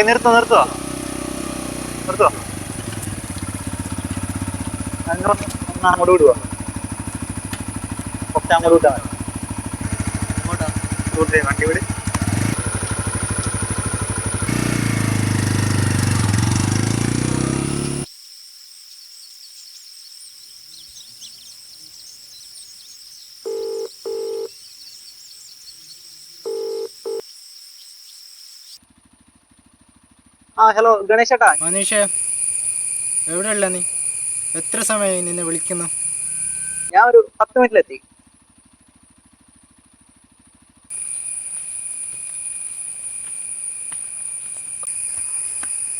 നിർത്തോ നിർത്തുവോ നിർത്തുവോ അങ്ങോട്ട് ഒന്ന് അങ്ങോട്ട് വിടുവോ കുറച്ച് അങ്ങോട്ട് വിട്ടാൽ മതി അങ്ങോട്ടാ റൂട്ടിൽ വണ്ടി വിട് ആ ഹലോ ഗണേശ് ചേട്ടാ. മനീഷേ, എവിടെയുള്ള നീ? എത്ര സമയമായി നിന്നെ വിളിക്കുന്നു? ഞാൻ ഒരു 10 മിനിറ്റിലെത്തി.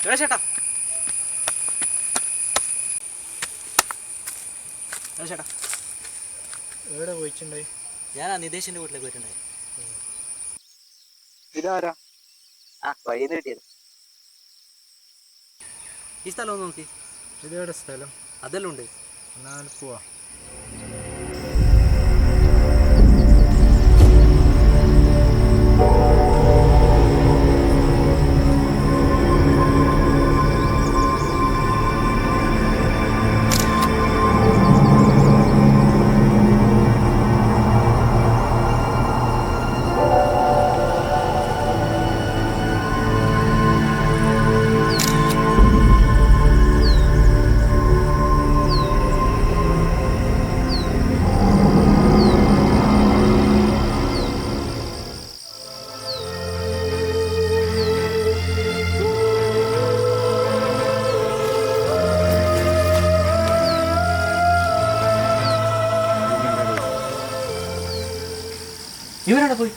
ഗണേശ് ചേട്ടാ, ഗണേശ് ചേട്ടാ, എവിടെ പോയിട്ടുണ്ടായി? ഞാൻ ആ നിതേഷിന്റെ വീട്ടിലേക്ക് പോയിട്ടുണ്ടായി. ഇതാരാ? ആ വഴിന്ന് കിട്ടിയത്. ഈ സ്ഥലം ഒന്ന് നോക്കി. ഇതെവിടെ സ്ഥലം? അതെല്ലാം ഉണ്ട്. എന്നാൽ പോവാ. ഇവരാണ് പോയി.